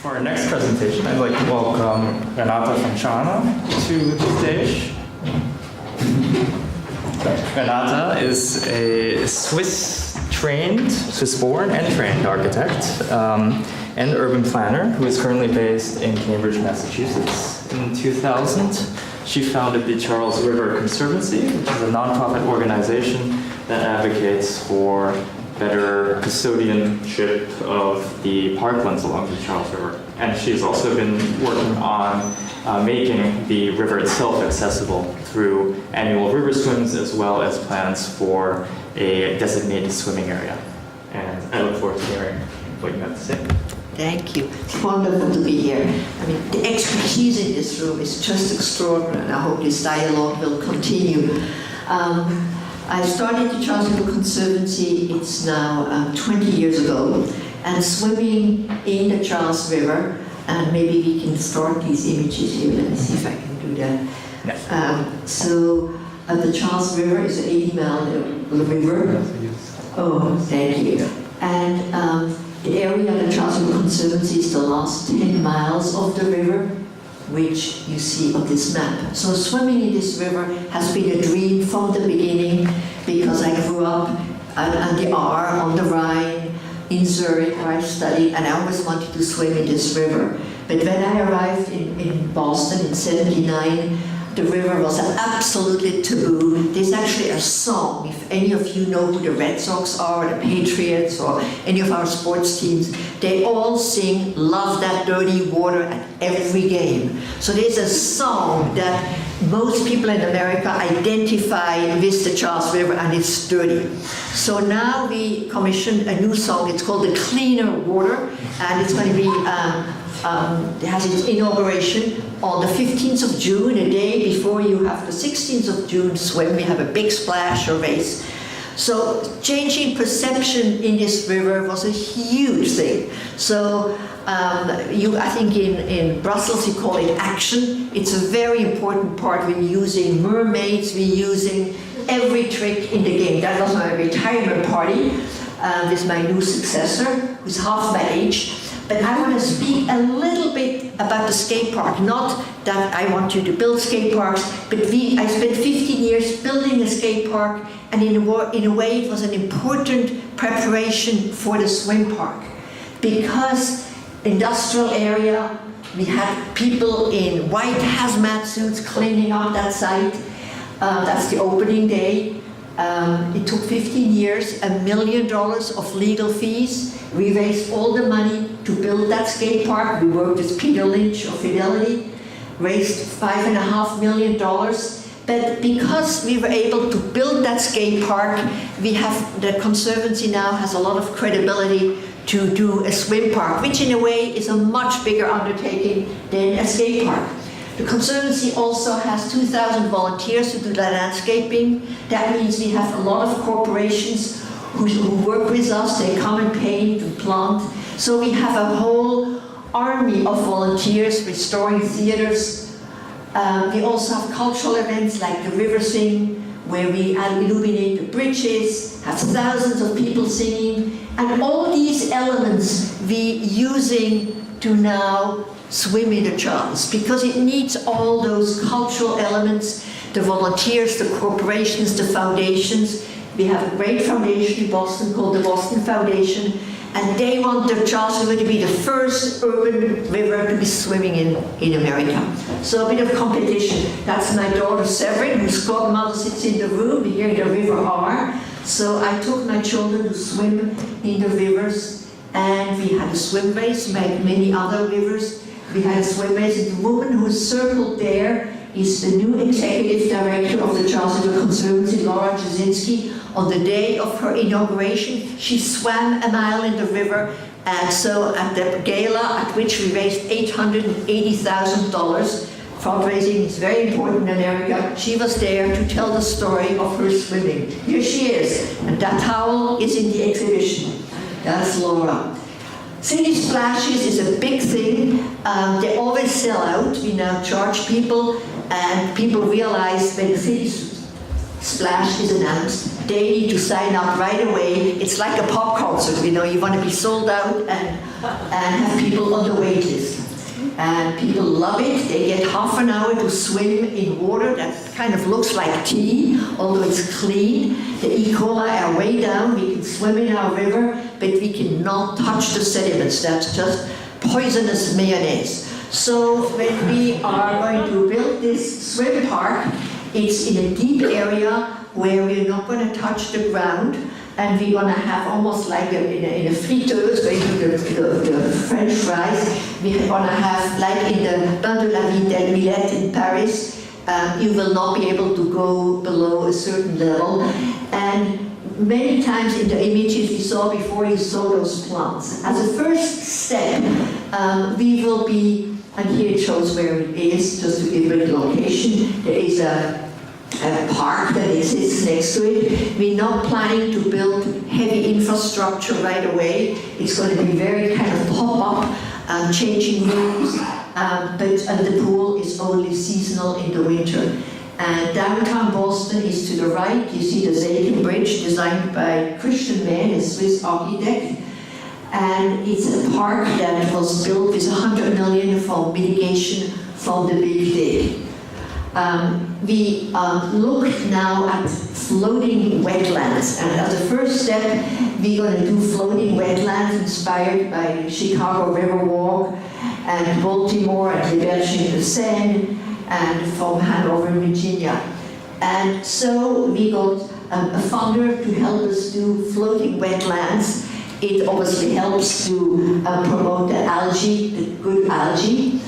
For our next presentation, I'd like to welcome Renata from Tscharner to the stage. Renata is a Swiss-born and trained architect and urban planner who is currently based in Cambridge, Massachusetts. In 2000, she founded the Charles River Conservancy, which is a nonprofit organization that advocates for better custodianship of the parklands along the Charles River. And she's also been working on making the river itself accessible through annual river swims as well as plans for a designated swimming area. And I look forward to hearing what you have to say. Thank you. It's wonderful to be here. I mean, the expertise in this room is just extraordinary, and I hope this dialogue will continue. I started the Charles River Conservancy, it's now 20 years ago, and swimming in the Charles River, and maybe we can start these images here. Let me see if I can do that. The Charles River is an 80-mile river. Oh, thank you. And the area of the Charles River Conservancy is the last 10 miles of the river, which you see on this map. So swimming in this river has been a dream from the beginning, because I grew up on the R, on the Rhine, in Zurich, where I studied, and I always wanted to swim in this river. But when I arrived in Boston in '79, the river was absolutely taboo. There's actually a song, if any of you know who the Red Sox are, or the Patriots, or any of our sports teams, they all sing "Love That Dirty Water" at every game. So there's a song that most people in America identify with the Charles River, and it's dirty. So now we commissioned a new song. It's called "The Cleaner Water," and it's going to be it has its inauguration on the 15th of June, a day before you have the 16th of June swim. We have a big splash or race. So changing perception in this river was a huge thing. So I think in Brussels you call it action. It's a very important part. We're using mermaids, we're using every trick in the game. That was my retirement party with my new successor, who's half my age. But I want to speak a little bit about the skate park. Not that I want you to build skate parks, but I spent 15 years building a skate park, and in a way it was an important preparation for the swim park. Because industrial area, we had people in white hazmat suits cleaning up that site. That's the opening day. It took 15 years, $1 million of legal fees. We raised all the money to build that skate park. We worked with Peter Lynch of Fidelity, raised $5.5 million. But because we were able to build that skate park, the Conservancy now has a lot of credibility to do a swim park, which in a way is a much bigger undertaking than a skate park. The Conservancy also has 2,000 volunteers to do the landscaping. That means we have a lot of corporations who work with us. They come and paint and plant. So we have a whole army of volunteers restoring theaters. We also have cultural events like the River Sing, where we illuminate the bridges, have thousands of people singing, and all these elements we using to now swim in the Charles, because it needs all those cultural elements, the volunteers, the corporations, the foundations. We have a great foundation in Boston called the Boston Foundation, and they want the Charles River to be the first urban river to be swimming in America. So a bit of competition. That's my daughter Severin, whose godmother sits in the room here in the River R. So I took my children to swim in the rivers, and we had a swim race like many other rivers. We had a swim race, and the woman who is circled there is the new executive director of the Charles River Conservancy, Laura Jasinski. On the day of her inauguration, she swam a mile in the river, and so at the gala at which we raised $880,000, fundraising is very important in America, she was there to tell the story of her swimming. Here she is, and that towel is in the exhibition. That's Laura. City splashes is a big thing. They always sell out. We now charge people, and people realize when the city splash is announced, they need to sign up right away. It's like a pop concert, you know, you want to be sold out and have people on the wait list. And people love it. They get half an hour to swim in water that kind of looks like tea, although it's clean. The E. coli are way down. We can swim in our river, but we cannot touch the sediments. That's just poisonous mayonnaise. So when we are going to build this swim park, it's in a deep area where we're not going to touch the ground, and we're going to have almost like in a friteuse, where you do the French fries. We're going to have, like in the Bain de la Ville del Millet in Paris, you will not be able to go below a certain level. And many times in the images we saw before, you saw those plants. As a first step, we will be, and here it shows where it is, just to give it a location. There is a park that exists next to it. We're not planning to build heavy infrastructure right away. It's going to be very kind of pop-up, changing rooms, but the pool is only seasonal in the winter. And downtown Boston is to the right. You see the Zayden Bridge, designed by Christian Mann, a Swiss architect. And it's a park that was built with $100 million for mitigation from the Big Dig. We look now at floating wetlands, and as a first step, we're going to do floating wetlands inspired by Chicago Riverwalk and Baltimore and Les Berges in the Seine and from Hanover, Virginia. And so we got a funder to help us do floating wetlands. It obviously helps to promote the algae, the good algae,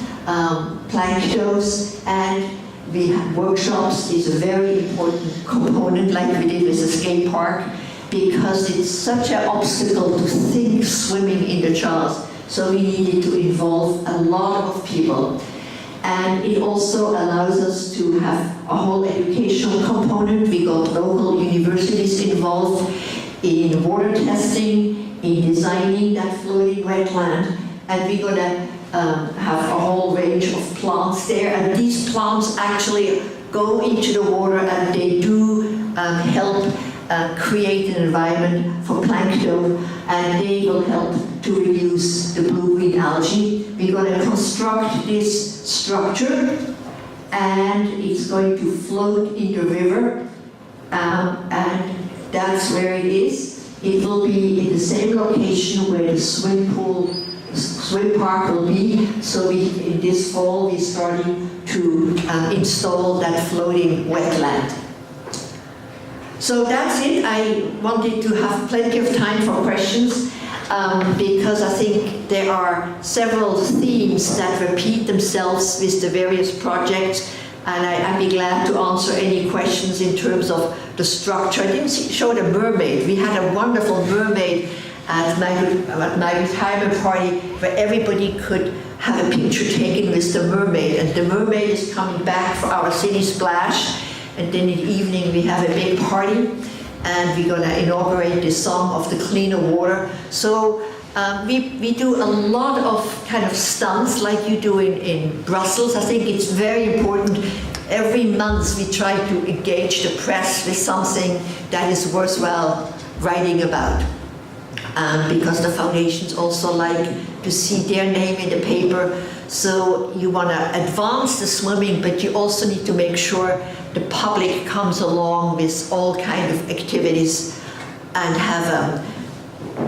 plankton, and we have workshops is a very important component, like we did with the skate park, because it's such an obstacle to think swimming in the Charles. So we needed to involve a lot of people. And it also allows us to have a whole educational component. We got local universities involved in water testing, in designing that floating wetland, and we're going to have a whole range of plants there, and these plants actually go into the water and they do help create an environment for plankton, and they will help to reduce the blue-green algae. We're going to construct this structure, and it's going to float in the river, and that's where it is. It will be in the same location where the swim park will be. So in this fall, we're starting to install that floating wetland. So that's it. I wanted to have plenty of time for questions because I think there are several themes that repeat themselves with the various projects, and I'd be glad to answer any questions in terms of the structure. I didn't show the mermaid. We had a wonderful mermaid at my retirement party where everybody could have a picture taken with the mermaid, and the mermaid is coming back for our city splash, and then in the evening we have a big party, and we're going to inaugurate the Song of the Cleaner Water. So we do a lot of kind of stunts like you do in Brussels. I think it's very important. Every month we try to engage the press with something that is worthwhile writing about. Because the foundations also like to see their name in the paper. So you want to advance the swimming, but you also need to make sure the public comes along with all kinds of activities and have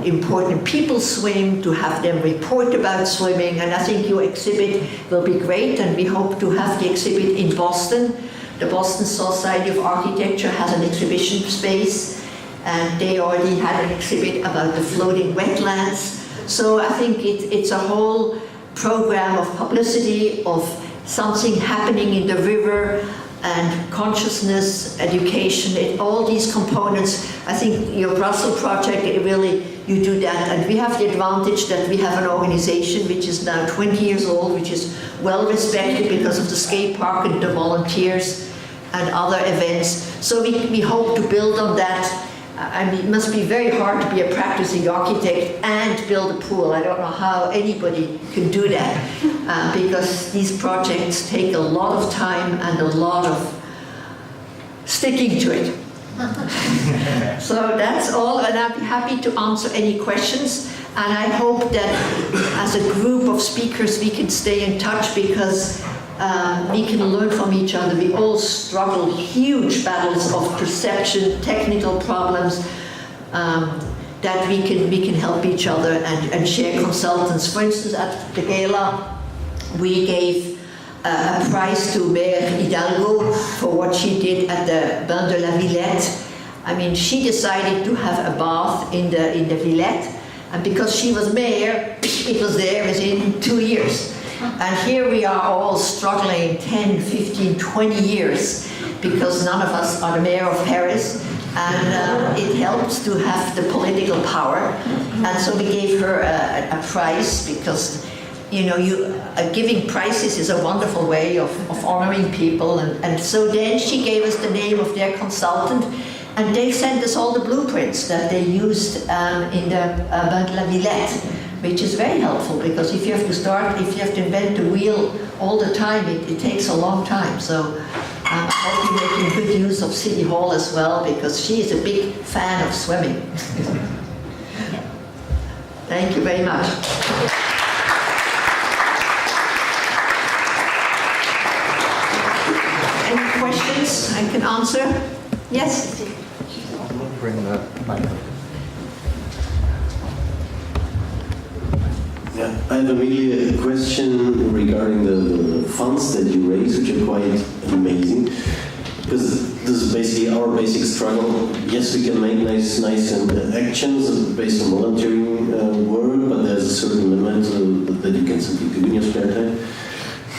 important people swim, to have them report about swimming. And I think your exhibit will be great, and we hope to have the exhibit in Boston. The Boston Society of Architecture has an exhibition space, and they already had an exhibit about the floating wetlands. So I think it's a whole program of publicity, of something happening in the river, and consciousness, education, all these components. I think your Brussels project, you do that. And we have the advantage that we have an organization which is now 20 years old, which is well respected because of the skate park and the volunteers and other events. So we hope to build on that. I mean, it must be very hard to be a practicing architect and build a pool. I don't know how anybody can do that because these projects take a lot of time and a lot of sticking to it. So that's all, and I'd be happy to answer any questions. And I hope that as a group of speakers we can stay in touch, because we can learn from each other. We all struggle huge battles of perception, technical problems, that we can help each other and share consultants. For instance, at the gala, we gave a prize to Mayor Hidalgo for what she did at the Bain de la Villette. I mean, she decided to have a bath in the Villette, and because she was mayor, it was there within 2 years. And here we are all struggling 10, 15, 20 years because none of us are the mayor of Paris, and it helps to have the political power. And so we gave her a prize, because you know, giving prizes is a wonderful way of honoring people. And so then she gave us the name of their consultant, and they sent us all the blueprints that they used in the Bain de la Villette, which is very helpful, because if you have to invent the wheel all the time, it takes a long time. So I hope you're making good use of City Hall as well, because she is a big fan of swimming. Thank you very much. Any questions I can answer? Yes? Bring the mic. Yeah, I have immediately a question regarding the funds that you raise, which are quite amazing. Because this is basically our basic struggle. Yes, we can make nice actions based on volunteering work, but there's a certain limit that you can simply do in your spare time.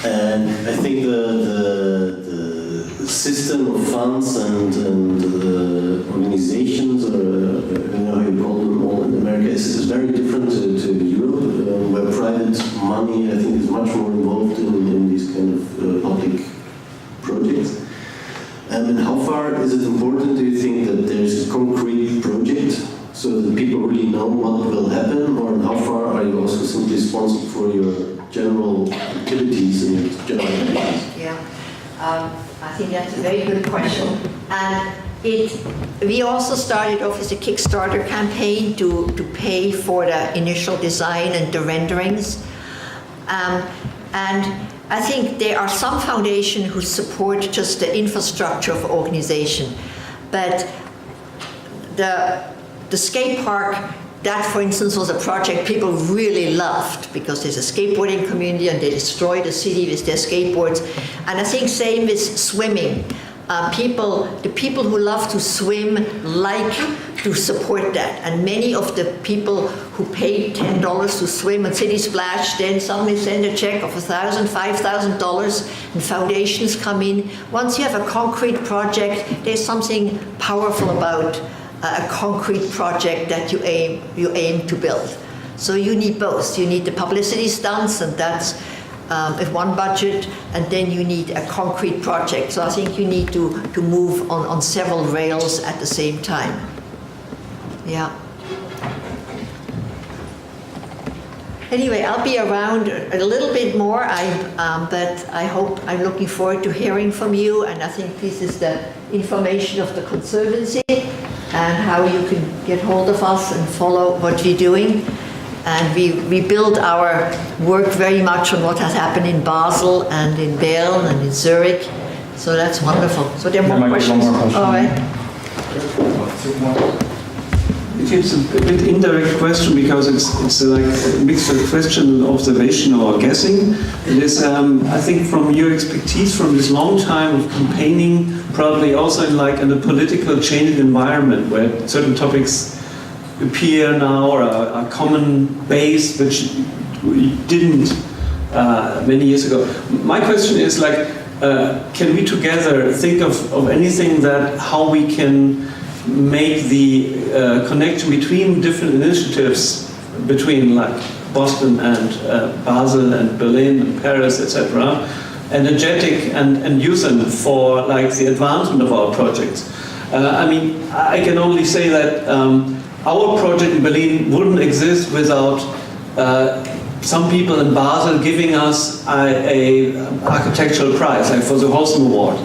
And I think the system of funds and organizations, or you know how you call them all in America, is very different to Europe, where private money, I think, is much more involved in these kind of public projects. And how far is it important, do you think, that there's a concrete project so that people really know what will happen, or how far are you also simply responsible for your general activities and your general activities? Yeah, I think that's a very good question. And we also started off as a Kickstarter campaign to pay for the initial design and the renderings. And I think there are some foundations who support just the infrastructure of organization, but the skate park, that, for instance, was a project people really loved, because there's a skateboarding community and they destroy the city with their skateboards. And I think same with swimming. The people who love to swim like to support that. And many of the people who paid $10 to swim at City Splash then suddenly send a check of $1,000, $5,000, and foundations come in. Once you have a concrete project, there's something powerful about a concrete project that you aim to build. So you need both. You need the publicity stunts, and that's one budget, and then you need a concrete project. So I think you need to move on several rails at the same time. Yeah. Anyway, I'll be around a little bit more, but I'm looking forward to hearing from you, and I think this is the information of the Conservancy and how you can get hold of us and follow what we're doing. And we build our work very much on what has happened in Basel and in Bern and in Zurich. So that's wonderful. So there are more questions? All right. It's a bit indirect question, because it's like a mixed question, observation or guessing. It is, I think, from your expertise from this long time of campaigning, probably also in a political changing environment where certain topics appear now or are common base, which we didn't many years ago. My question is can we together think of anything that how we can make the connection between different initiatives, between Boston and Basel and Berlin and Paris, etc., energetic and use them for the advancement of our projects. I mean, I can only say that our project in Berlin wouldn't exist without some people in Basel giving us a architectural prize, for the Holcim Award.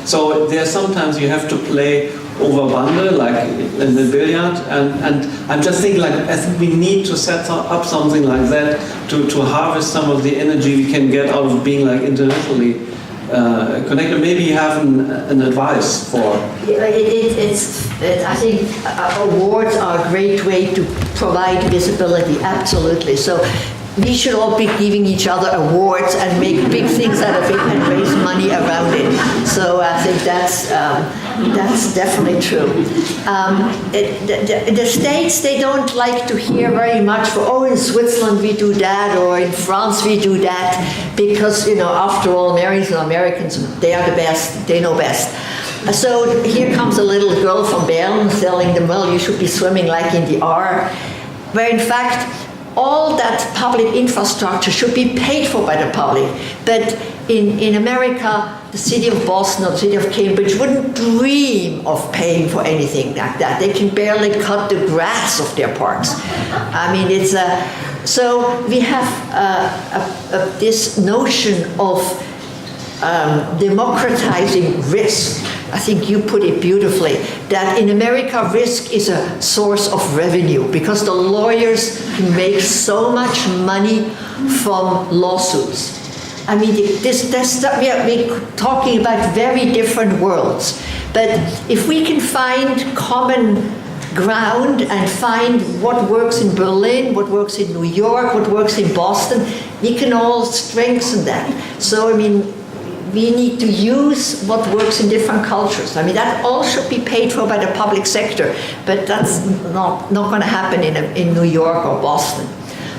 So there sometimes you have to play over bundle, like in the billiard, and I'm just thinking, like, I think we need to set up something like that to harvest some of the energy we can get out of being like internationally connected. Maybe you have an advice for. I think awards are a great way to provide visibility. Absolutely. So we should all be giving each other awards and make big things out of it and raise money around it. So I think that's definitely true. The States, they don't like to hear very much for, oh, in Switzerland we do that, or in France we do that, because, you know, after all, Americans, they are the best, they know best. So here comes a little girl from Bern telling them, well, you should be swimming like in the R, where in fact, all that public infrastructure should be paid for by the public. But in America, the city of Boston or the city of Cambridge wouldn't dream of paying for anything like that. They can barely cut the grass of their parks. I mean, it's so we have this notion of democratizing risk. I think you put it beautifully, that in America, risk is a source of revenue because the lawyers can make so much money from lawsuits. I mean, we're talking about very different worlds. But if we can find common ground and find what works in Berlin, what works in New York, what works in Boston, we can all strengthen that. So, I mean, we need to use what works in different cultures. I mean, that all should be paid for by the public sector, but that's not going to happen in New York or Boston.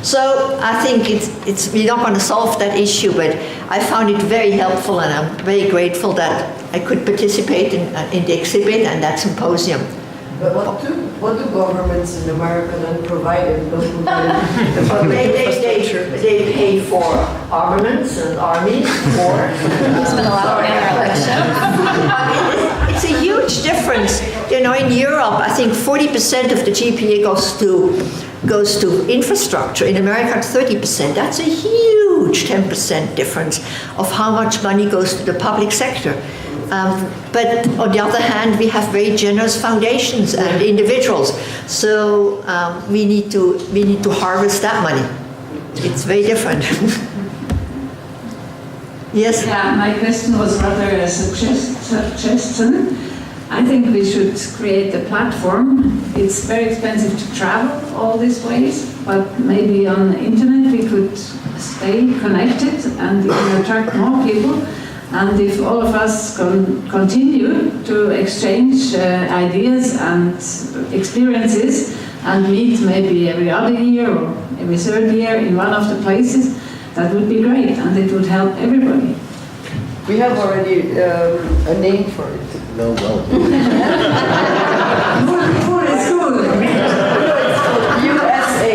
So I think we're not going to solve that issue, but I found it very helpful, and I'm very grateful that I could participate in the exhibit and that symposium. But what do governments in America then provide if those who They pay for armaments and armies, war. It's been a lot of It's a huge difference. You know, in Europe, I think 40% of the GPA goes to infrastructure. In America, 30%. That's a huge 10% difference of how much money goes to the public sector. But on the other hand, we have very generous foundations and individuals. So we need to harvest that money. It's very different. Yes? Yeah, my question was rather a suggestion. I think we should create a platform. It's very expensive to travel all these ways, but maybe on the internet we could stay connected and attract more people. And if all of us continue to exchange ideas and experiences and meet maybe every other year or every third year in one of the places, that would be great and it would help everybody. we have already a name for it. No, well. Food is good. USA.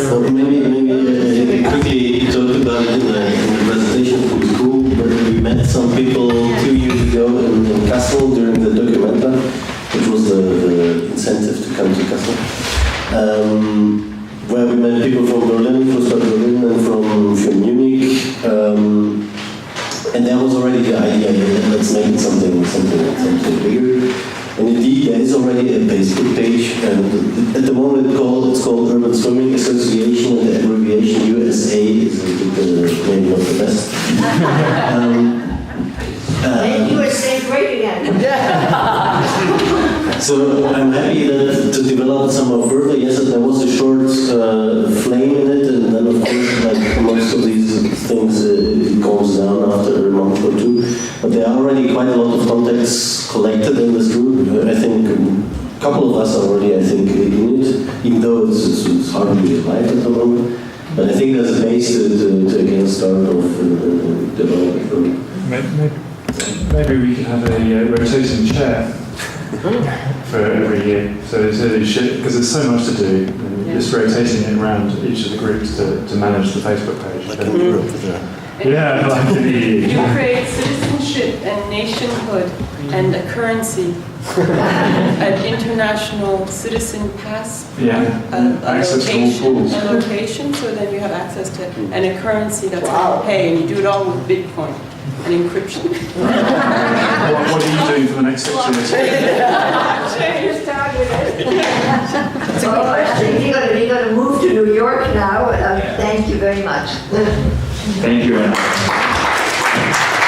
So maybe quickly talk about it in the presentation. It was cool, but we met some people 2 years ago in Kassel during the Documenta, which was the incentive to come to Kassel. Where we met people from Berlin, and from Munich. And there was already the idea, let's make it something bigger. And indeed, there is already a Facebook page, and at the moment it's called Urban Swimming Association, and the abbreviation USA is maybe not the best. USA great again. So I'm happy that to develop some further. Yes, there was a short flame in it, and then of course, like most of these things, it calms down after a month or two. But there are already quite a lot of contacts collected in this group. I think a couple of us are already, in it, even though it's hardly alive at the moment. But I think there's a base to again start off developing. Maybe we can have a rotating chair for every year. So because there's so much to do, just rotating it around each of the groups to manage the Facebook page. Like a group, Yeah, like You create citizenship and nationhood and a currency, an international citizen pass, access to all pools. a location, so then you have access to, and a currency that's how you pay, and you do it all with Bitcoin and encryption. What are you doing for the next 6 years? change. So I think you're going to move to New York now. Thank you very much. Thank you, Renata.